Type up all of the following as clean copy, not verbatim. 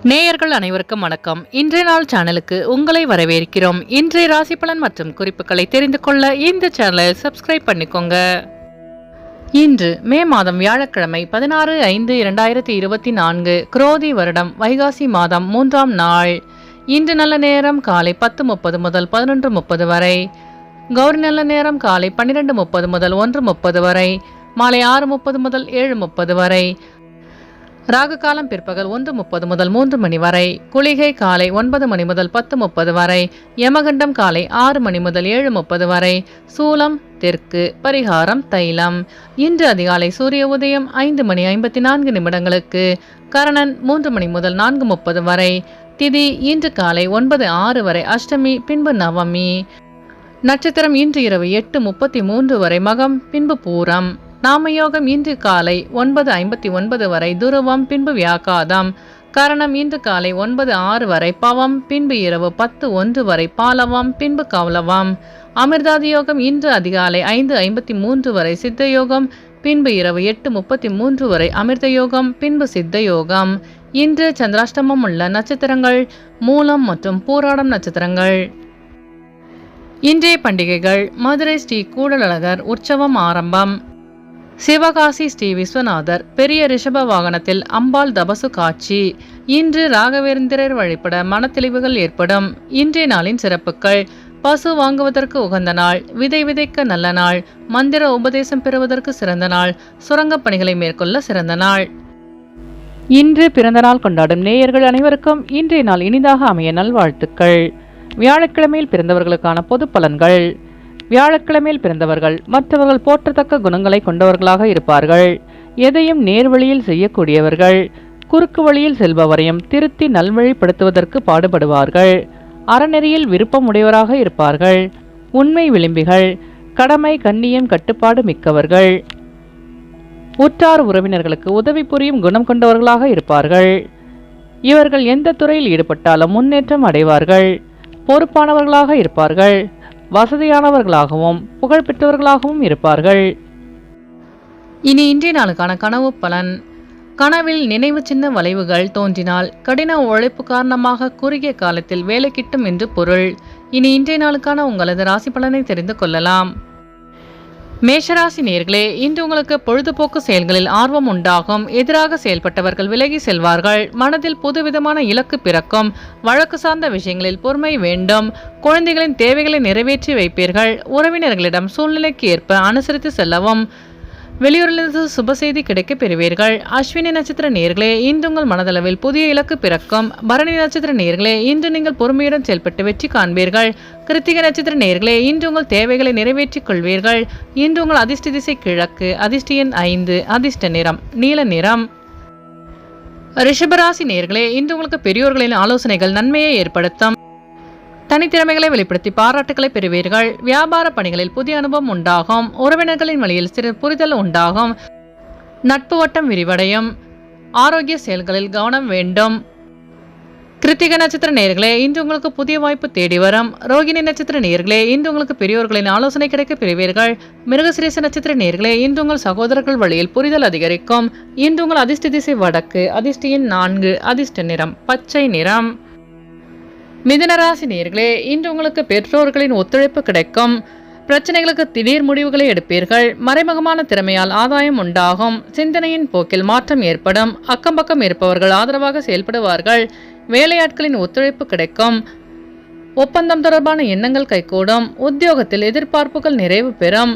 நேயர்கள் அனைவருக்கும் வணக்கம். இன்றைய நாள் சேனலுக்கு உங்களை வரவேற்கிறோம். இன்றைய ராசி பலன் மற்றும் குறிப்புகளை தெரிந்து கொள்ள இந்த சேனலை சப்ஸ்கிரைப் பண்ணிக்கோங்க. இன்று மே மாதம் வியாழக்கிழமை 16/5/2024 குரோதி வருடம் வைகாசி மாதம் 3ஆம் நாள். இன்று நல்ல நேரம் காலை 10:30 முதல் 11:30 வரை, கௌரி நல்ல நேரம் காலை 12:30 முதல் 1:30 வரை, மாலை 6:30 முதல் 7:30 வரை, ராகு காலம் பிற்பகல் 1:30 முதல் 3 மணி வரை, குளிகை காலை 9 மணி முதல் 10:30 வரை, யமகண்டம் காலை 6 மணி முதல் 7:30 வரை, சூலம் தெற்கு, பரிகாரம் தைலம். இன்று அதிகாலை சூரிய உதயம் 5:54 கரணன் 3 மணி முதல் 4:30 வரை, திதி இன்று காலை 9:06 வரை, அஷ்டமி பின்பு நவமி. நட்சத்திரம் இன்று இரவு 8:33 வரை மகம் பின்பு பூரம். நாமயோகம் இன்று காலை 9:59 வரை துருவம் பின்பு வியாகாதம். கரணம் இன்று காலை 9:06 வரை பவம் பின்பு இரவு 10:01 வரை பாலவம் பின்பு கௌலவம். அமிர்தாதி யோகம் இன்று அதிகாலை 5:53 வரை சித்தயோகம் பின்பு இரவு 8:33 வரை அமிர்த யோகம் பின்பு சித்த யோகம். இன்று சந்திராஷ்டமம் உள்ள நட்சத்திரங்கள் மூலம் மற்றும் பூராடம் நட்சத்திரங்கள். இன்றைய பண்டிகைகள்: மதுரை ஸ்ரீ கூடலழகர் உற்சவம் ஆரம்பம், சிவகாசி ஸ்ரீ விஸ்வநாதர் பெரிய ரிஷப வாகனத்தில் அம்பாள் தபசு காட்சி. இன்று ராகவேந்திரர் வழிபட மனத்தெளிவுகள் ஏற்படும். இன்றைய நாளின் சிறப்புகள்: பசு வாங்குவதற்கு உகந்த நாள், விதை விதைக்க நல்ல நாள், மந்திர உபதேசம் பெறுவதற்கு சிறந்த நாள், சுரங்கப் பணிகளை மேற்கொள்ள சிறந்த நாள். இன்று பிறந்த நாள் கொண்டாடும் நேயர்கள் அனைவருக்கும் இன்றைய நாள் இனிதாக அமைய நல்வாழ்த்துக்கள். வியாழக்கிழமையில் பிறந்தவர்களுக்கான பொது பலன்கள். வியாழக்கிழமையில் பிறந்தவர்கள் மற்றவர்கள் போற்றத்தக்க குணங்களை கொண்டவர்களாக இருப்பார்கள். எதையும் நேர்வழியில் செய்யக்கூடியவர்கள். குறுக்கு வழியில் செல்பவரையும் திருத்தி நல்வழிப்படுத்துவதற்கு பாடுபடுவார்கள். அறநெறியில் விருப்பம் உடையவராக இருப்பார்கள். உண்மை விளிம்பிகள். கடமை கண்ணியம் கட்டுப்பாடு மிக்கவர்கள். உற்றார் உறவினர்களுக்கு உதவி புரியும் குணம் கொண்டவர்களாக இருப்பார்கள். இவர்கள் எந்த துறையில் ஈடுபட்டாலும் முன்னேற்றம் அடைவார்கள். பொறுப்பானவர்களாக இருப்பார்கள். வசதியானவர்களாகவும் புகழ்பெற்றவர்களாகவும் இருப்பார்கள். இனி இன்றைய நாளுக்கான கனவு பலன். கனவில் நினைவு சின்ன வளைவுகள் தோன்றினால் கடின உழைப்பு காரணமாக குறுகிய காலத்தில் வேலை கிட்டும் என்று பொருள். இனி இன்றைய நாளுக்கான உங்களது ராசி பலனை தெரிந்து கொள்ளலாம். மேஷராசி நேயர்களே, இன்று உங்களுக்கு பொழுதுபோக்கு செயல்களில் ஆர்வம் உண்டாகும். எதிராக செயல்பட்டவர்கள் விலகி செல்வார்கள். மனதில் புதுவிதமான இலக்கு பிறக்கும். வழக்கு சார்ந்த விஷயங்களில் பொறுமை வேண்டும். குழந்தைகளின் தேவைகளை நிறைவேற்றி வைப்பீர்கள். உறவினர்களிடம் சூழ்நிலைக்கு ஏற்ப அனுசரித்து செல்லவும். வெளியூரிலிருந்து சுப செய்தி கிடைக்க பெறுவீர்கள். அஸ்வினி நட்சத்திர நேயர்களே, இன்று உங்கள் மனதளவில் புதிய இலக்கு பிறக்கும். பரணி நட்சத்திர நேயர்களே, இன்று நீங்கள் பொறுமையுடன் செயல்பட்டு வெற்றி காண்பீர்கள். கிருத்திகை நட்சத்திர நேயர்களே, இன்று உங்கள் தேவைகளை நிறைவேற்றிக் கொள்வீர்கள். இன்று உங்கள் அதிர்ஷ்ட திசை கிழக்கு, அதிர்ஷ்ட எண் 5, அதிர்ஷ்ட நிறம் நீல நிறம். ரிஷபராசி நேயர்களே, இன்று உங்களுக்கு பெரியோர்களின் ஆலோசனைகள் நன்மையை ஏற்படுத்தும். தனித்திறமைகளை வெளிப்படுத்தி பாராட்டுகளை பெறுவீர்கள். வியாபார பணிகளில் புதிய அனுபவம் உண்டாகும். உறவினர்களின் வழியில் சிறு புரிதல் உண்டாகும். நட்பு வட்டம் விரிவடையும். ஆரோக்கிய செயல்களில் கவனம் வேண்டும். கிருத்திகை நட்சத்திர நேயர்களே, இன்று உங்களுக்கு புதிய வாய்ப்பு தேடி வரும். ரோகிணி நட்சத்திர நேயர்களே, இன்று உங்களுக்கு பெரியோர்களின் ஆலோசனை கிடைக்க பெறுவீர்கள். மிருகசிரீச நட்சத்திர நேயர்களே, இன்று உங்கள் சகோதரர்கள் வழியில் புரிதல் அதிகரிக்கும். இன்று உங்கள் அதிர்ஷ்ட திசை வடக்கு, அதிர்ஷ்ட எண் 4, அதிர்ஷ்ட நிறம் பச்சை நிறம். மிதுனராசி நேயர்களே, இன்று உங்களுக்கு பெற்றோர்களின் ஒத்துழைப்பு கிடைக்கும். பிரச்சனைகளுக்கு திடீர் முடிவுகளை எடுப்பீர்கள். மறைமுகமான திறமையால் ஆதாயம் உண்டாகும். சிந்தனையின் போக்கில் மாற்றம் ஏற்படும். அக்கம் பக்கம் இருப்பவர்கள் ஆதரவாக செயல்படுவார்கள். வேலையாட்களின் ஒத்துழைப்பு கிடைக்கும். ஒப்பந்தம் தொடர்பான எண்ணங்கள் கைகூடும். உத்தியோகத்தில் எதிர்பார்ப்புகள் நிறைவு பெறும்.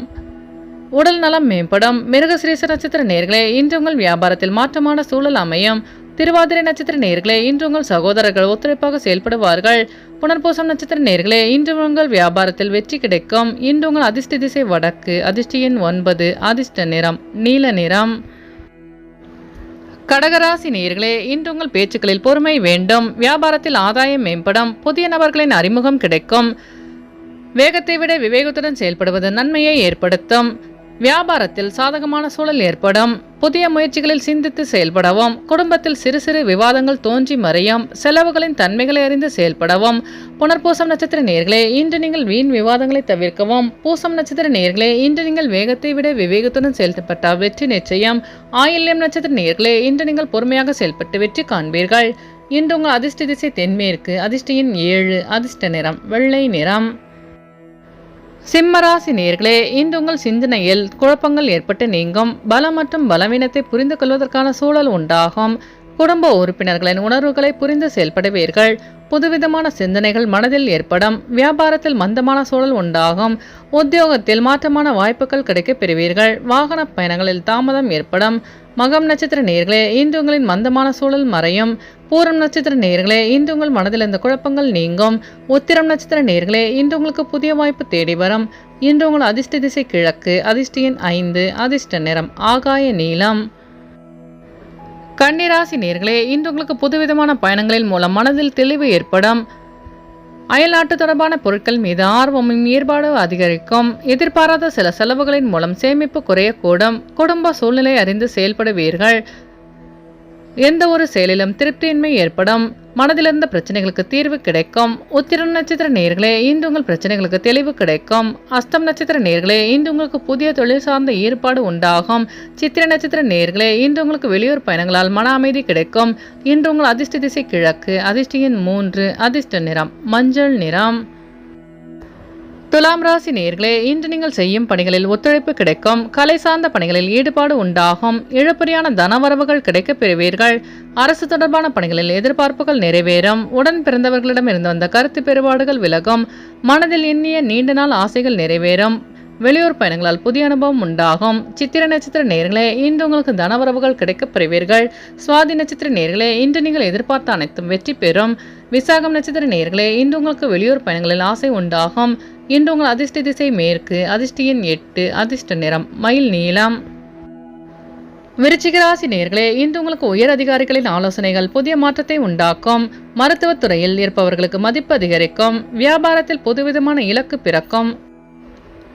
உடல் நலம் மேம்படும். மிருகசிரீச நட்சத்திர நேயர்களே, இன்று உங்கள் வியாபாரத்தில் மாற்றமான சூழல் அமையும். திருவாதிரை நட்சத்திர நேயர்களே, இன்று உங்கள் சகோதரர்கள் ஒத்துழைப்பாக செயல்படுவார்கள். புனர்பூசம் நட்சத்திர நேயர்களே, இன்று உங்கள் வியாபாரத்தில் வெற்றி கிடைக்கும். இன்று உங்கள் அதிர்ஷ்ட திசை வடக்கு, அதிர்ஷ்ட எண் 9, அதிர்ஷ்ட நிறம் நீல நிறம். கடகராசி நேயர்களே, இன்று உங்கள் பேச்சுக்களில் பொறுமை வேண்டும். வியாபாரத்தில் ஆதாயம் மேம்படும். புதிய நபர்களின் அறிமுகம் கிடைக்கும். வேகத்தை விட விவேகத்துடன் செயல்படுவது நன்மையை ஏற்படுத்தும். வியாபாரத்தில் சாதகமான சூழல் ஏற்படும். புதிய முயற்சிகளில் சிந்தித்து செயல்படவும். குடும்பத்தில் சிறு சிறு விவாதங்கள் தோன்றி மறையும். செலவுகளின் தன்மைகளை அறிந்து செயல்படவும். புனர்பூசம் நட்சத்திர நேயர்களே, இன்று நீங்கள் வீண் விவாதங்களை தவிர்க்கவும். பூசம் நட்சத்திர நேயர்களே, இன்று நீங்கள் வேகத்தை விட விவேகத்துடன் செயல்பட்டால் வெற்றி நிச்சயம். ஆயில்யம் நட்சத்திர நேயர்களே, இன்று நீங்கள் பொறுமையாக செயல்பட்டு வெற்றி காண்பீர்கள். இன்று உங்கள் அதிர்ஷ்ட திசை தென்மேற்கு, அதிர்ஷ்ட எண் 7, அதிர்ஷ்ட நிறம் வெள்ளை நிறம். சிம்மராசி நேயர்களே, இன்று உங்கள் சிந்தனையில் குழப்பங்கள் ஏற்பட்டு நீங்கும். பலம் மற்றும் பலவீனத்தை புரிந்து கொள்வதற்கான சூழல் உண்டாகும். குடும்ப உறுப்பினர்களின் உணர்வுகளை புரிந்து செயல்படுவீர்கள். புதுவிதமான சிந்தனைகள் மனதில் ஏற்படும். வியாபாரத்தில் மந்தமான சூழல் உண்டாகும். உத்தியோகத்தில் மாற்றமான வாய்ப்புகள் கிடைக்கப் பெறுவீர்கள். வாகன பயணங்களில் தாமதம் ஏற்படும். மகம் நட்சத்திர நேயர்களே, இன்று உங்களின் மந்தமான சூழல் மறையும். பூரம் நட்சத்திர நேயர்களே, இன்று உங்கள் மனதில் இந்த குழப்பங்கள் நீங்கும். உத்திரம் நட்சத்திர நேயர்களே, இன்று உங்களுக்கு புதிய வாய்ப்பு தேடி வரும். இன்று உங்கள் அதிர்ஷ்ட திசை கிழக்கு, அதிர்ஷ்ட எண் 5, அதிர்ஷ்ட நிறம் ஆகாய நீலம். கன்னிராசி நேயர்களே, இன்று உங்களுக்கு புதுவிதமான பயணங்களின் மூலம் மனதில் தெளிவு ஏற்படும். அயல்நாட்டு தொடர்பான பொருட்கள் மீது ஆர்வமும் ஈடுபாடு அதிகரிக்கும். எதிர்பாராத சில செலவுகளின் மூலம் சேமிப்பு குறையக்கூடும். குடும்ப சூழ்நிலை அறிந்து செயல்படுவீர்கள். எந்த ஒரு செயலிலும் திருப்தியின்மை ஏற்படும். மனதிலிருந்த பிரச்சனைகளுக்கு தீர்வு கிடைக்கும். உத்திரம் நட்சத்திர நேயர்களே, இன்று உங்கள் பிரச்சனைகளுக்கு தெளிவு கிடைக்கும். அஸ்தம் நட்சத்திர நேயர்களே, இன்று உங்களுக்கு புதிய தொழில் சார்ந்த ஈடுபாடு உண்டாகும். சித்திரை நட்சத்திர நேயர்களே, இன்று உங்களுக்கு வெளியூர் பயணங்களால் மன அமைதி கிடைக்கும். இன்று உங்கள் அதிர்ஷ்ட திசை கிழக்கு, அதிர்ஷ்ட எண் 3, அதிர்ஷ்ட நிறம் மஞ்சள் நிறம். துலாம் ராசி நேயர்களே, இன்று நீங்கள் செய்யும் பணிகளில் ஒத்துழைப்பு கிடைக்கும். கலை சார்ந்த பணிகளில் ஈடுபாடு உண்டாகும். இழுபறியான தனவரவுகள் கிடைக்கப் பெறுவீர்கள். அரசு தொடர்பான பணிகளில் எதிர்பார்ப்புகள் நிறைவேறும். உடன் பிறந்தவர்களிடம் இருந்து வந்த கருத்து வேறுபாடுகள் விலகும். மனதில் எண்ணிய நீண்ட நாள் ஆசைகள் நிறைவேறும். வெளியூர் பயணங்களால் புதிய அனுபவம் உண்டாகும். சித்திரை நட்சத்திர நேயர்களே, இன்று உங்களுக்கு தனவரவுகள் கிடைக்கப் பெறுவீர்கள். சுவாதி நட்சத்திர நேயர்களே, இன்று நீங்கள் எதிர்பார்த்த அனைத்தும் வெற்றி பெறும். விசாகம் நட்சத்திர நேயர்களே, இன்று உங்களுக்கு வெளியூர் பயணங்களில் ஆசை உண்டாகும். இன்று உங்கள் அதிர்ஷ்ட திசை மேற்கு, அதிர்ஷ்ட எண் 8, அதிர்ஷ்ட நிறம் மயில் நீலம். விருச்சிக ராசி நேயர்களே, இன்று உங்களுக்கு உயர் அதிகாரிகளின் ஆலோசனைகள் புதிய மாற்றத்தை உண்டாக்கும். மருத்துவத்துறையில் இருப்பவர்களுக்கு மதிப்பு அதிகரிக்கும். வியாபாரத்தில் புதுவிதமான இலக்கு பிறக்கும்.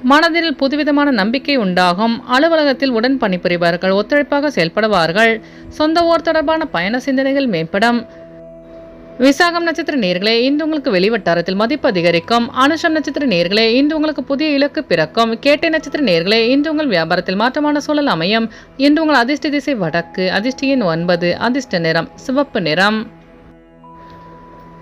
மனதில் புதுவிதமான நம்பிக்கை உண்டாகும். அலுவலகத்தில் உடன் பணிபுரிபவர்கள் ஒத்துழைப்பாக செயல்படுவார்கள். சொந்த ஊர் தொடர்பான பயண சிந்தனைகள் மேம்படும். விசாகம் நட்சத்திர நேயர்களே, இன்று உங்களுக்கு வெளிவட்டாரத்தில் மதிப்பு அதிகரிக்கும். அனுஷம் நட்சத்திர நேயர்களே, இன்று உங்களுக்கு புதிய இலக்கு பிறக்கும். கேட்டை நட்சத்திர நேயர்களே, இன்று உங்கள் வியாபாரத்தில் மாற்றமான சூழல் அமையும். இன்று உங்கள் அதிர்ஷ்ட திசை வடக்கு, அதிர்ஷ்ட எண் 9, அதிர்ஷ்ட நிறம் சிவப்பு நிறம்.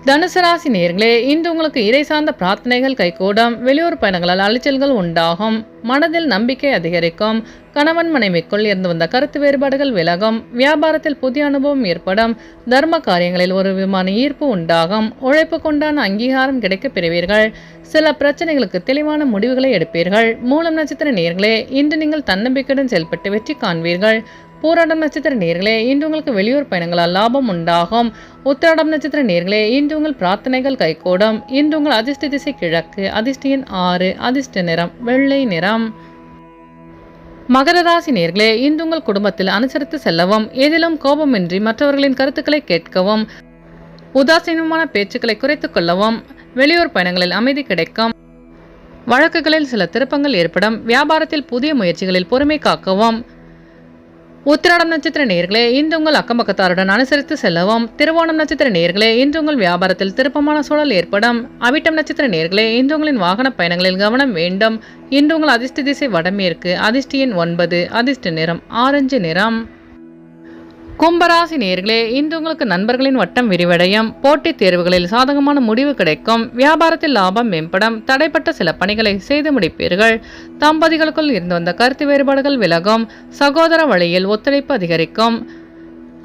தனுசு ராசி நேயர்களே, இன்று உங்களுக்கு இறை சார்ந்த பிரார்த்தனைகள் கைகூடும். வெளியூர் பயணங்களால் அலைச்சல்கள் உண்டாகும். மனதில் நம்பிக்கை அதிகரிக்கும். கணவன் மனைவிக்குள் இருந்து வந்த கருத்து வேறுபாடுகள் விலகும். வியாபாரத்தில் புதிய அனுபவம் ஏற்படும். தர்ம காரியங்களில் ஒரு விமான ஈர்ப்பு உண்டாகும். உழைப்பு கொண்டான அங்கீகாரம் கிடைக்கப் பெறுவீர்கள். சில பிரச்சனைகளுக்கு தெளிவான முடிவுகளை எடுப்பீர்கள். மூலம் நட்சத்திர நேயர்களே, இன்று நீங்கள் தன்னம்பிக்கையுடன் செயல்பட்டு வெற்றி காண்பீர்கள். பூராடம் நட்சத்திர நேயர்களே, இன்று உங்களுக்கு வெளியூர் பயணங்களால் லாபம் உண்டாகும். உத்திராடம் நட்சத்திர நேயர்களே, இன்று உங்கள் பிரார்த்தனைகள் கைகூடும். இன்று உங்கள் அதிர்ஷ்ட திசை கிழக்கு, அதிர்ஷ்ட எண் 6, அதிர்ஷ்ட நிறம் வெள்ளை நிறம். மகர ராசி நேயர்களே, இன்று உங்கள் குடும்பத்தில் அனுசரித்து செல்லவும். எதிலும் கோபமின்றி மற்றவர்களின் கருத்துக்களை கேட்கவும். உதாசீனமான பேச்சுக்களை குறைத்துக் கொள்ளவும். வெளியூர் பயணங்களில் அமைதி கிடைக்கும். வழக்குகளில் சில திருப்பங்கள் ஏற்படும். வியாபாரத்தில் புதிய முயற்சிகளில் பொறுமை காக்கவும். உத்திராடம் நட்சத்திர நேயர்களே, இன்று உங்கள் அக்கம்பக்கத்தாருடன் அனுசரித்து செல்லவும். திருவோணம் நட்சத்திர நேயர்களே, இன்று உங்கள் வியாபாரத்தில் திருப்பமான சூழல் ஏற்படும். அவிட்டம் நட்சத்திர நேயர்களே, இன்று உங்களின் வாகன பயணங்களில் கவனம் வேண்டும். இன்று உங்கள் அதிர்ஷ்ட திசை வடமேற்கு, அதிர்ஷ்ட எண் 9, அதிர்ஷ்ட நிறம் ஆரஞ்சு நிறம். கும்பராசி நேயர்களே, இன்று உங்களுக்கு நண்பர்களின் வட்டம் விரிவடையும். போட்டித் தேர்வுகளில் சாதகமான முடிவு கிடைக்கும். வியாபாரத்தில் லாபம் மேம்படும். தடைப்பட்ட சில பணிகளை செய்து முடிப்பீர்கள். தம்பதிகளுக்குள் இருந்து வந்த கருத்து வேறுபாடுகள் விலகும். சகோதர வழியில் ஒத்துழைப்பு அதிகரிக்கும்.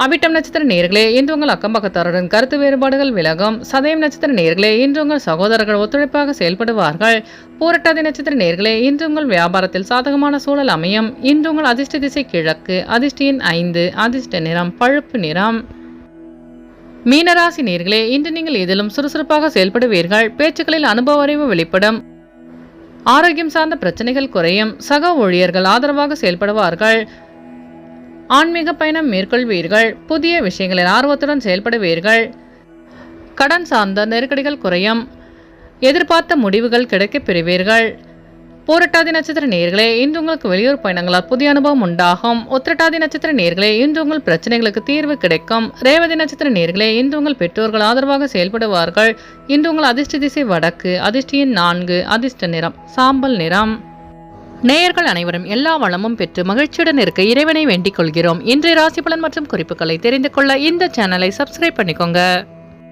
அவிட்டம் நட்சத்திர நேயர்களே, இன்று உங்கள் அக்கம்பக்கத்தாருடன் கருத்து வேறுபாடுகள் விலகும். சதயம் நட்சத்திர நேயர்களே, இன்று உங்கள் சகோதரர்கள் ஒத்துழைப்பாக செயல்படுவார்கள். பூரட்டாதி நட்சத்திர நேயர்களே, இன்று உங்கள் வியாபாரத்தில் சாதகமான சூழல் அமையும். இன்று உங்கள் அதிர்ஷ்ட திசை கிழக்கு, அதிர்ஷ்ட எண் 5, அதிர்ஷ்ட நிறம் பழுப்பு நிறம். மீனராசி நேயர்களே, இன்று நீங்கள் எதிலும் சுறுசுறுப்பாக செயல்படுவீர்கள். பேச்சுக்களில் அனுபவ அறிவு வெளிப்படும். ஆரோக்கியம் சார்ந்த பிரச்சனைகள் குறையும். சக ஊழியர்கள் ஆதரவாக செயல்படுவார்கள். ஆன்மீக பயணம் மேற்கொள்வீர்கள். புதிய விஷயங்களில் ஆர்வத்துடன் செயல்படுவீர்கள். கடன் சார்ந்த நெருக்கடிகள் குறையும். எதிர்பார்த்த முடிவுகள் கிடைக்கப் பெறுவீர்கள். பூரட்டாதி நட்சத்திர நேயர்களே, இன்று உங்களுக்கு வெளியூர் பயணங்களால் புதிய அனுபவம் உண்டாகும். உத்திரட்டாதி நட்சத்திர நேயர்களே, இன்று உங்கள் பிரச்சனைகளுக்கு தீர்வு கிடைக்கும். ரேவதி நட்சத்திர நேயர்களே, இன்று உங்கள் பெற்றோர்கள் ஆதரவாக செயல்படுவார்கள். இன்று உங்கள் அதிர்ஷ்ட திசை வடக்கு, அதிர்ஷ்ட எண் 4, அதிர்ஷ்ட நிறம் சாம்பல் நிறம். நேயர்கள் அனைவரும் எல்லா வளமும் பெற்று மகிழ்ச்சியுடன் இருக்க இறைவனை வேண்டிக் கொள்கிறோம். இன்றைய ராசி பலன் மற்றும் குறிப்புகளை தெரிந்து கொள்ள இந்த சேனலை சப்ஸ்கிரைப் பண்ணிக்கோங்க.